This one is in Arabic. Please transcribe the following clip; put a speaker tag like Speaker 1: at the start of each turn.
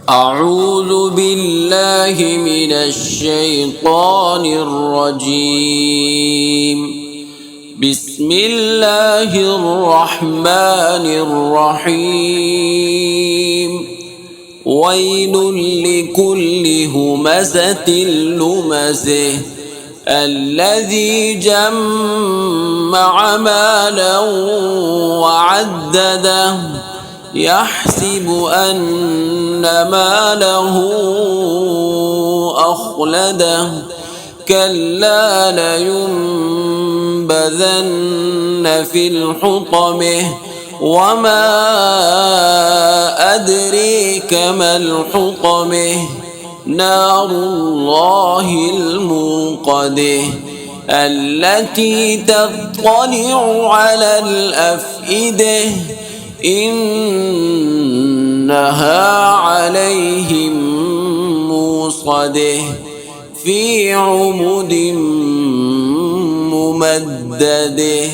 Speaker 1: أعوذ بالله من الشيطان الرجيم. بسم الله الرحمن الرحيم. ويل لكل همزة لمزة الذي جمع مالا وعدده يحسب أن ماله أخلده كلا لينبذن في الحطمة وما أدريك ما الحطمة نار الله الموقدة التي تطلع على الأفئدة إنها عليهم موصدة في عمد ممدده.